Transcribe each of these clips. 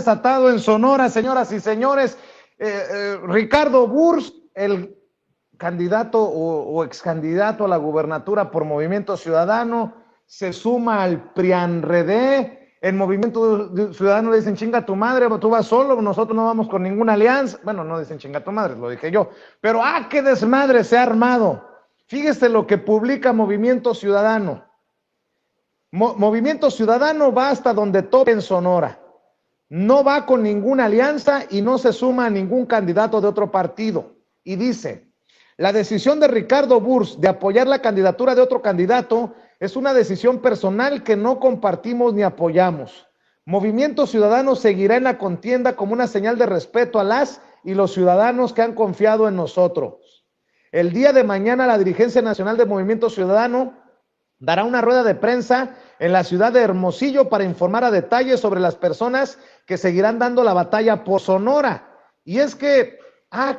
desatado en Sonora, señoras y señores. Ricardo Burs, el candidato o ex candidato a la gubernatura por Movimiento Ciudadano, se suma al PRIANRED. En Movimiento Ciudadano le dicen chinga tu madre, tú vas solo, nosotros no vamos con ninguna alianza. Bueno, no dicen chinga tu madre, lo dije yo, pero qué desmadre se ha armado. Fíjese lo que publica Movimiento Ciudadano. Movimiento Ciudadano va hasta donde tope en Sonora. No va con ninguna alianza y no se suma a ningún candidato de otro partido. Y dice, la decisión de Ricardo Burs de apoyar la candidatura de otro candidato es una decisión personal que no compartimos ni apoyamos. Movimiento Ciudadano seguirá en la contienda como una señal de respeto a las y los ciudadanos que han confiado en nosotros. El día de mañana la dirigencia nacional de Movimiento Ciudadano dará una rueda de prensa en la ciudad de Hermosillo para informar a detalle sobre las personas que seguirán dando la batalla por Sonora. Y es que,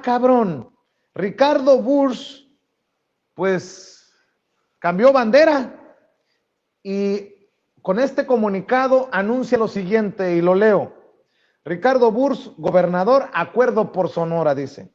cabrón, Ricardo Burs, pues, cambió bandera y con este comunicado anuncia lo siguiente, y lo leo. Ricardo Burs, gobernador, acuerdo por Sonora, dice.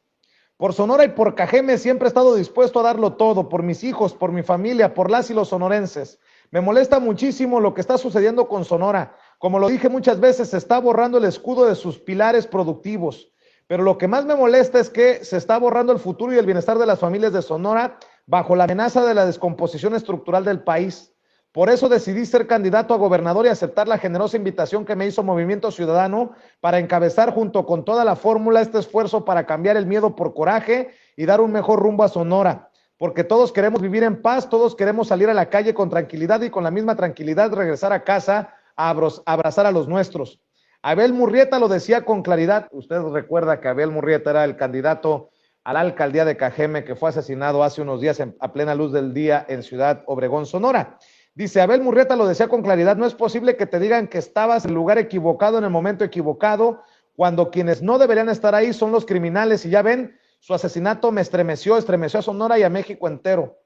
Por Sonora y por Cajeme siempre he estado dispuesto a darlo todo, por mis hijos, por mi familia, por las y los sonorenses. Me molesta muchísimo lo que está sucediendo con Sonora. Como lo dije muchas veces, se está borrando el escudo de sus pilares productivos. Pero lo que más me molesta es que se está borrando el futuro y el bienestar de las familias de Sonora bajo la amenaza de la descomposición estructural del país. Por eso decidí ser candidato a gobernador y aceptar la generosa invitación que me hizo Movimiento Ciudadano para encabezar junto con toda la fórmula este esfuerzo para cambiar el miedo por coraje y dar un mejor rumbo a Sonora. Porque todos queremos vivir en paz, todos queremos salir a la calle con tranquilidad y con la misma tranquilidad regresar a casa a abrazar a los nuestros. Abel Murrieta lo decía con claridad. Usted recuerda que Abel Murrieta era el candidato a la alcaldía de Cajeme que fue asesinado hace unos días a plena luz del día en Ciudad Obregón, Sonora. Dice, Abel Murrieta lo decía con claridad, no es posible que te digan que estabas en el lugar equivocado, en el momento equivocado, cuando quienes no deberían estar ahí son los criminales, y ya ven, su asesinato me estremeció a Sonora y a México entero.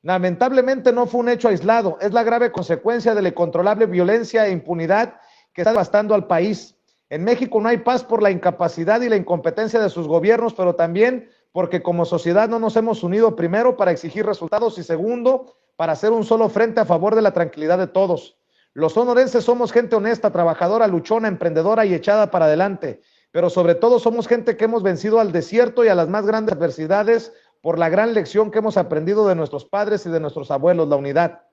Lamentablemente no fue un hecho aislado, es la grave consecuencia de la incontrolable violencia e impunidad que está devastando al país. En México no hay paz por la incapacidad y la incompetencia de sus gobiernos, pero también porque como sociedad no nos hemos unido, primero para exigir resultados y segundo para hacer un solo frente a favor de la tranquilidad de todos. Los sonorenses somos gente honesta, trabajadora, luchona, emprendedora y echada para adelante, pero sobre todo somos gente que hemos vencido al desierto y a las más grandes adversidades por la gran lección que hemos aprendido de nuestros padres y de nuestros abuelos, la unidad.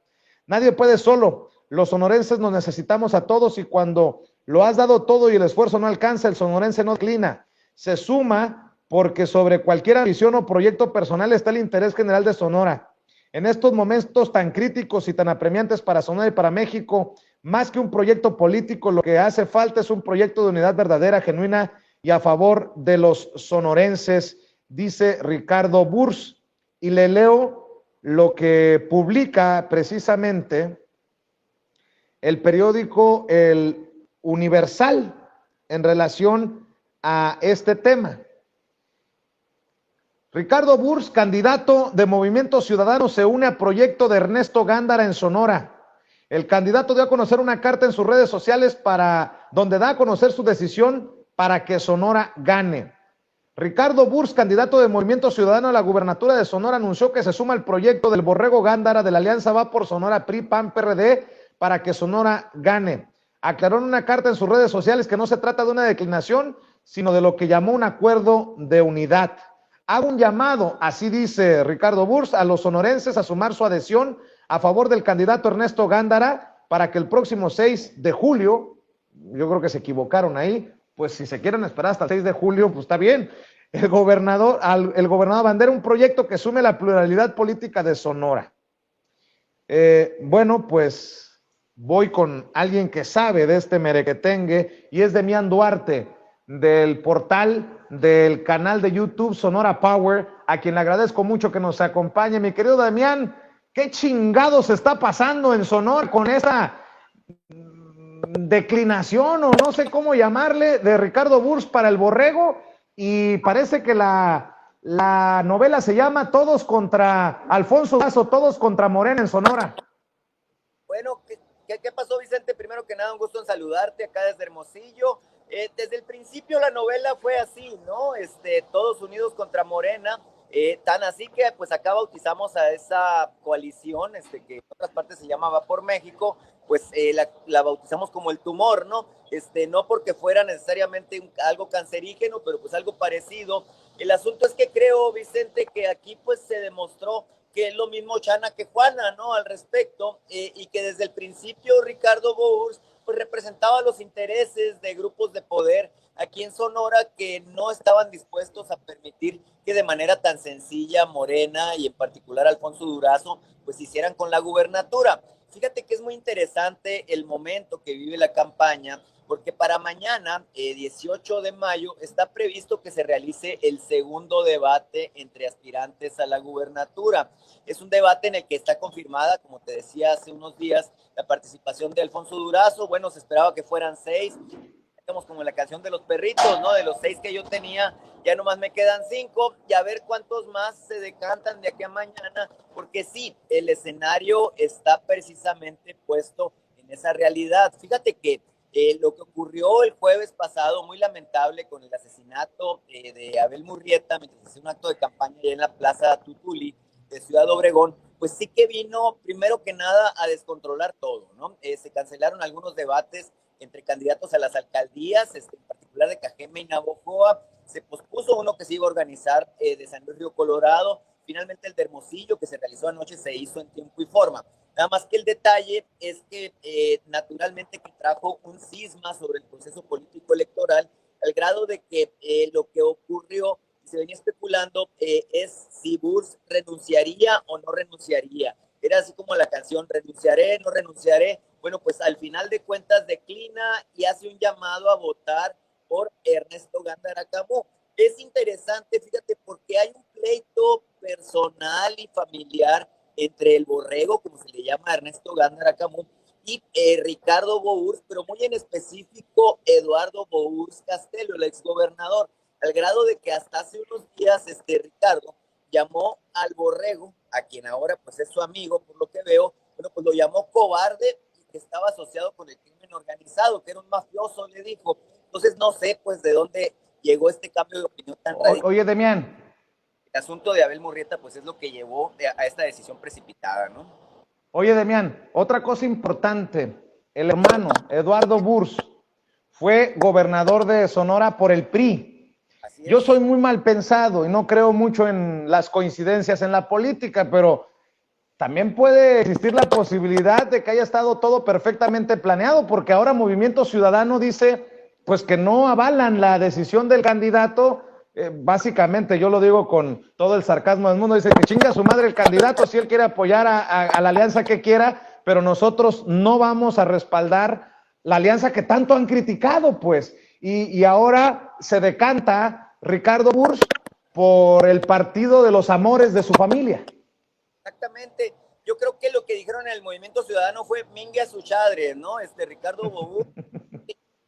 Nadie puede solo, los sonorenses nos necesitamos a todos y cuando lo has dado todo y el esfuerzo no alcanza, el sonorense no declina, se suma porque sobre cualquier ambición o proyecto personal está el interés general de Sonora. En estos momentos tan críticos y tan apremiantes para Sonora y para México, más que un proyecto político, lo que hace falta es un proyecto de unidad verdadera, genuina y a favor de los sonorenses, dice Ricardo Burs. Y le leo lo que publica precisamente el periódico El Universal en relación a este tema. Ricardo Burs, candidato de Movimiento Ciudadano, se une a proyecto de Ernesto Gándara en Sonora. El candidato dio a conocer una carta en sus redes sociales donde da a conocer su decisión para que Sonora gane. Ricardo Burs, candidato de Movimiento Ciudadano a la gubernatura de Sonora, anunció que se suma al proyecto del Borrego Gándara de la Alianza Va por Sonora PRI, PAN, PRD para que Sonora gane. Aclaró en una carta en sus redes sociales que no se trata de una declinación, sino de lo que llamó un acuerdo de unidad. Hago un llamado, así dice Ricardo Burs, a los sonorenses a sumar su adhesión a favor del candidato Ernesto Gándara para que el próximo 6 de julio, yo creo que se equivocaron ahí, pues si se quieren esperar hasta el 6 de julio, pues está bien, el gobernador abandera un proyecto que sume la pluralidad política de Sonora. Bueno, pues voy con alguien que sabe de este merequetengue y es Demián Duarte, del portal del canal de YouTube Sonora Power, a quien le agradezco mucho que nos acompañe. Mi querido Demián, ¿qué chingados está pasando en Sonora con esa declinación o no sé cómo llamarle de Ricardo Burs para el Borrego? Y parece que la novela se llama Todos contra Alfonso Durazo, Todos contra Morena en Sonora. Bueno, ¿qué pasó, Vicente? Primero que nada, un gusto en saludarte acá desde Hermosillo. Desde el principio la novela fue así, ¿no? Todos unidos contra Morena, tan así que pues acá bautizamos a esa coalición, que en otras partes se llamaba por México, pues la bautizamos como el tumor, ¿no? No porque fuera necesariamente algo cancerígeno, pero pues algo parecido. El asunto es que creo, Vicente, que aquí pues se demostró que es lo mismo Chana que Juana, ¿no? Al respecto, y que desde el principio Ricardo Bours pues representaba los intereses de grupos de poder aquí en Sonora que no estaban dispuestos a permitir que de manera tan sencilla Morena y en particular Alfonso Durazo pues hicieran con la gubernatura. Fíjate que es muy interesante el momento que vive la campaña, porque para mañana, 18 de mayo, está previsto que se realice el segundo debate entre aspirantes a la gubernatura. Es un debate en el que está confirmada, como te decía hace unos días, la participación de Alfonso Durazo. Bueno, se esperaba que fueran 6, digamos como en la canción de los perritos, ¿no? De los 6 que yo tenía, ya nomás me quedan 5, y a ver cuántos más se decantan de aquí a mañana, porque sí, el escenario está precisamente puesto en esa realidad. Fíjate que lo que ocurrió el jueves pasado, muy lamentable, con el asesinato de Abel Murrieta, mientras hacía un acto de campaña en la Plaza Tutuli de Ciudad Obregón, pues sí que vino, primero que nada, a descontrolar todo, ¿no? Se cancelaron algunos debates entre candidatos a las alcaldías, en particular de Cajeme y Navojoa. Se pospuso uno que se iba a organizar de San Luis Río Colorado. Finalmente el de Hermosillo, que se realizó anoche, se hizo en tiempo y forma. Nada más que el detalle es que naturalmente que trajo un cisma sobre el proceso político electoral, al grado de que lo que ocurrió, se venía especulando, es si Burs renunciaría o no renunciaría. Era así como la canción, renunciaré, no renunciaré. Bueno, pues al final de cuentas declina y hace un llamado a votar por Ernesto Gándara Camú. Es interesante, fíjate, porque hay un pleito personal y familiar entre el borrego, como se le llama a Ernesto Gándara Camú, y Ricardo Bours, pero muy en específico Eduardo Bours Castelo, el exgobernador, al grado de que hasta hace unos días Ricardo llamó al borrego, a quien ahora pues es su amigo, por lo que veo, bueno, pues lo llamó cobarde y que estaba asociado con el crimen organizado, que era un mafioso, le dijo. Entonces no sé pues de dónde llegó este cambio de opinión tan radical. Oye, Demián. El asunto de Abel Murrieta pues es lo que llevó a esta decisión precipitada, ¿no? Oye, Demián, otra cosa importante, el hermano Eduardo Burs fue gobernador de Sonora por el PRI. Así Yo es. soy muy mal pensado y no creo mucho en las coincidencias en la política, pero también puede existir la posibilidad de que haya estado todo perfectamente planeado, porque ahora Movimiento Ciudadano dice pues que no avalan la decisión del candidato. Básicamente, yo lo digo con todo el sarcasmo del mundo, dice que chinga a su madre el candidato si él quiere apoyar a la alianza que quiera, pero nosotros no vamos a respaldar la alianza que tanto han criticado, pues. Y ahora se decanta Ricardo Burs por el partido de los amores de su familia. Exactamente. Yo creo que lo que dijeron en el Movimiento Ciudadano fue mingue a su chadre, ¿no? Ricardo Bobú,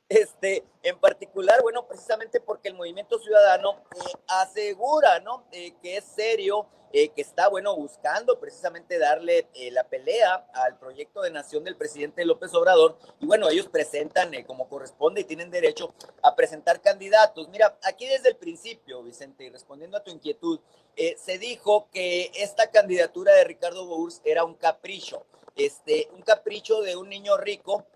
en particular, bueno, precisamente porque el Movimiento Ciudadano asegura, ¿no? Que es serio, que está, bueno, buscando precisamente darle la pelea al proyecto de nación del presidente López Obrador. Y bueno, ellos presentan como corresponde y tienen derecho a presentar candidatos. Mira, aquí desde el principio, Vicente, y respondiendo a tu inquietud, se dijo que esta candidatura de Ricardo Bours era un capricho. Un capricho de un niño rico,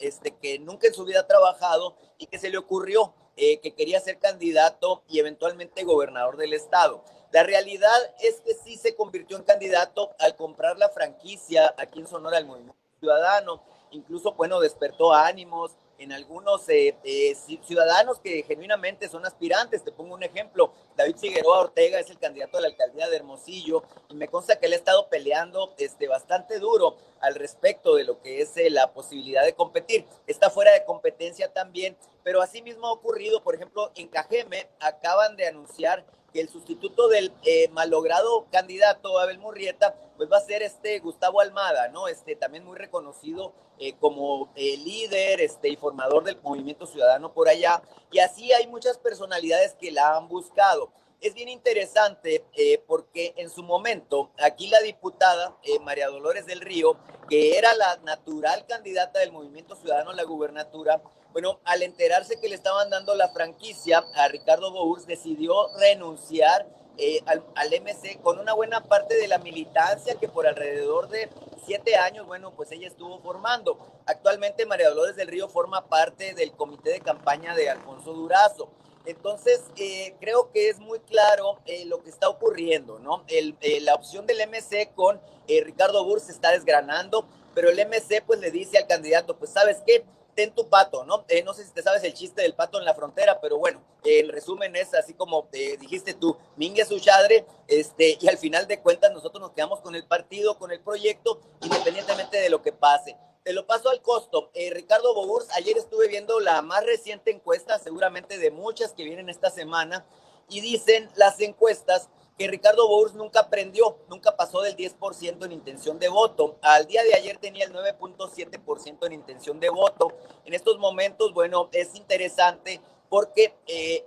que nunca en su vida ha trabajado y que se le ocurrió que quería ser candidato y eventualmente gobernador del estado. La realidad es que sí se convirtió en candidato al comprar la franquicia aquí en Sonora del Movimiento Ciudadano. Incluso, bueno, despertó ánimos en algunos ciudadanos que genuinamente son aspirantes. Te pongo un ejemplo, David Figueroa Ortega es el candidato a la alcaldía de Hermosillo y me consta que él ha estado peleando bastante duro al respecto de lo que es la posibilidad de competir. Está fuera de competencia también, pero así mismo ha ocurrido, por ejemplo, en Cajeme acaban de anunciar que el sustituto del malogrado candidato Abel Murrieta, pues va a ser Gustavo Almada, ¿no? También muy reconocido como líder y formador del Movimiento Ciudadano por allá. Y así hay muchas personalidades que la han buscado. es bien interesante porque en su momento aquí la diputada María Dolores del Río, que era la natural candidata del Movimiento Ciudadano a la gubernatura, bueno, al enterarse que le estaban dando la franquicia a Ricardo Bours, decidió renunciar al MC con una buena parte de la militancia que por alrededor de 7 años, bueno, pues ella estuvo formando. Actualmente María Dolores del Río forma parte del comité de campaña de Alfonso Durazo. Entonces, creo que es muy claro lo que está ocurriendo, ¿no? La opción del MC con Ricardo Bours se está desgranando, pero el MC pues le dice al candidato, pues ¿sabes qué? Ten tu pato, ¿no? No sé si te sabes el chiste del pato en la frontera, pero bueno, el resumen es así como dijiste tú, mingue su chadre, y al final de cuentas nosotros nos quedamos con el partido, con el proyecto, independientemente de lo que pase. Te lo paso al costo. Ricardo Bours, ayer estuve viendo la más reciente encuesta, seguramente de muchas que vienen esta semana, y dicen las encuestas que Ricardo Bours nunca aprendió, nunca pasó del 10% en intención de voto. Al día de ayer tenía el 9.7% en intención de voto. En estos momentos, bueno, es interesante porque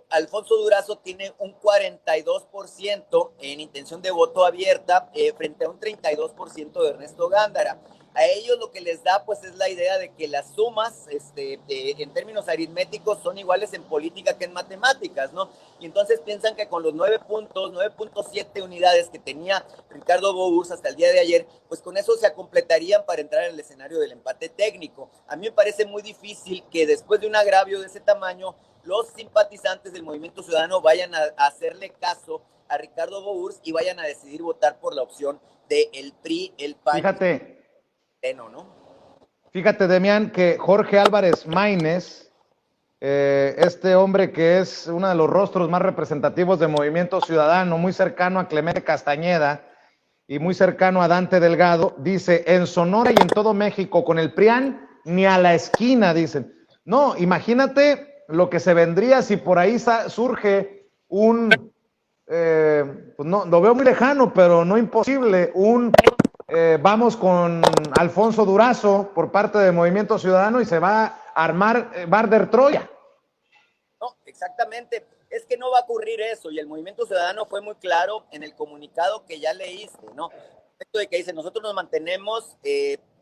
Alfonso Durazo tiene un 42% en intención de voto abierta frente a un 32% de Ernesto Gándara. A ellos lo que les da pues es la idea de que las sumas en términos aritméticos son iguales en política que en matemáticas, ¿no? Y entonces piensan que con los 9.7 unidades que tenía Ricardo Bours hasta el día de ayer, pues con eso se completarían para entrar en el escenario del empate técnico. A mí me parece muy difícil que después de un agravio de ese tamaño, los simpatizantes del Movimiento Ciudadano vayan a hacerle caso a Ricardo Bours y vayan a decidir votar por la opción del PRI, el PAN. ¿No? Fíjate, Demián, que Jorge Álvarez Maínez, este hombre que es uno de los rostros más representativos del Movimiento Ciudadano, muy cercano a Clemente Castañeda y muy cercano a Dante Delgado, dice, en Sonora y en todo México, con el PRIAN, ni a la esquina, dicen. No, imagínate lo que se vendría si por ahí surge un, pues no, lo veo muy lejano, pero no imposible, vamos con Alfonso Durazo por parte del Movimiento Ciudadano y se va a armar Barder Troya. No, exactamente. Es que no va a ocurrir eso y el Movimiento Ciudadano fue muy claro en el comunicado que ya leíste, ¿no? Esto de que dice, nosotros nos mantenemos,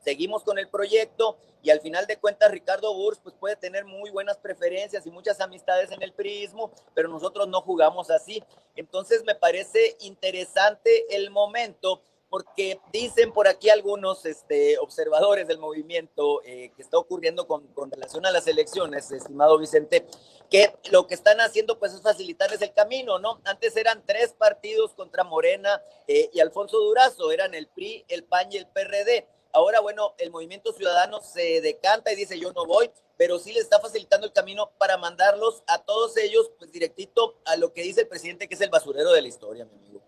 seguimos con el proyecto y al final de cuentas Ricardo Bours pues puede tener muy buenas preferencias y muchas amistades en el priismo, pero nosotros no jugamos así. Entonces me parece interesante el momento porque dicen por aquí algunos observadores del movimiento que está ocurriendo con relación a las elecciones, estimado Vicente, que lo que están haciendo pues es facilitarles el camino, ¿no? Antes eran 3 partidos contra Morena y Alfonso Durazo, eran el PRI, el PAN y el PRD. Ahora, bueno, el Movimiento Ciudadano se decanta y dice yo no voy, pero sí les está facilitando el camino para mandarlos a todos ellos pues directito a lo que dice el presidente, que es el basurero de la historia, mi amigo.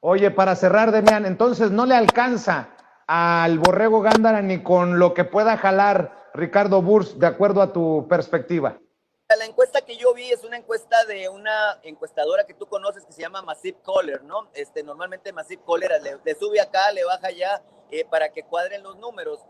Oye, para cerrar, Demián, entonces no le alcanza al Borrego Gándara ni con lo que pueda jalar Ricardo Bours, de acuerdo a tu perspectiva. La encuesta que yo vi es una encuesta de una encuestadora que tú conoces que se llama Massive Caller, ¿no? Normalmente Massive Caller le sube acá, le baja allá para que cuadren los números.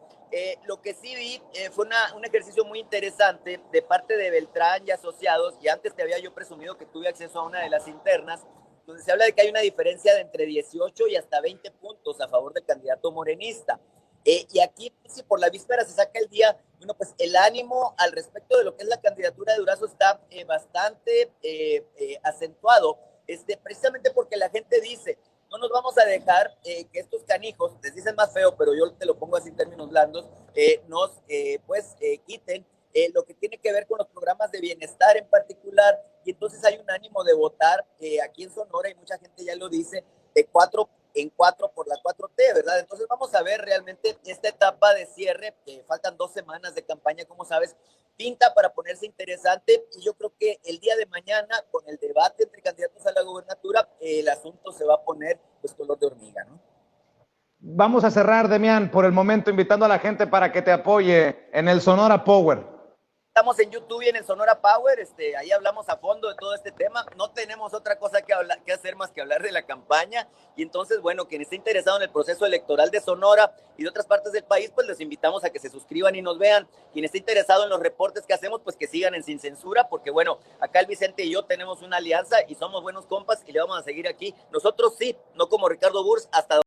Lo que sí vi fue un ejercicio muy interesante de parte de Beltrán y asociados, y antes te había yo presumido que tuve acceso a una de las internas, donde se habla de que hay una diferencia de entre 18 y hasta 20 puntos a favor del candidato morenista. Y aquí, si por la víspera se saca el día, bueno, pues el ánimo al respecto de lo que es la candidatura de Durazo está bastante acentuado, precisamente porque la gente dice, no nos vamos a dejar que estos canijos, les dicen más feo, pero yo te lo pongo así en términos blandos, nos quiten lo que tiene que ver con los programas de bienestar en particular, y entonces hay un ánimo de votar aquí en Sonora, y mucha gente ya lo dice, de 4 en 4 por la 4T, ¿verdad? Entonces vamos a ver realmente esta etapa de cierre, que faltan 2 semanas de campaña, como sabes, pinta para ponerse interesante, y yo creo que el día de mañana, con el debate entre candidatos a la gobernatura, el asunto se va a poner pues color de hormiga, ¿no? Vamos a cerrar, Demián, por el momento invitando a la gente para que te apoye en el Sonora Power. estamos en YouTube y en el Sonora Power, ahí hablamos a fondo de todo este tema, no tenemos otra cosa que hacer más que hablar de la campaña, y entonces, bueno, quien esté interesado en el proceso electoral de Sonora y de otras partes del país, pues les invitamos a que se suscriban y nos vean. Quien esté interesado en los reportes que hacemos, pues que sigan en Sin Censura, porque bueno, acá el Vicente y yo tenemos una alianza y somos buenos compas y le vamos a seguir aquí. Nosotros sí, no como Ricardo Burs, hasta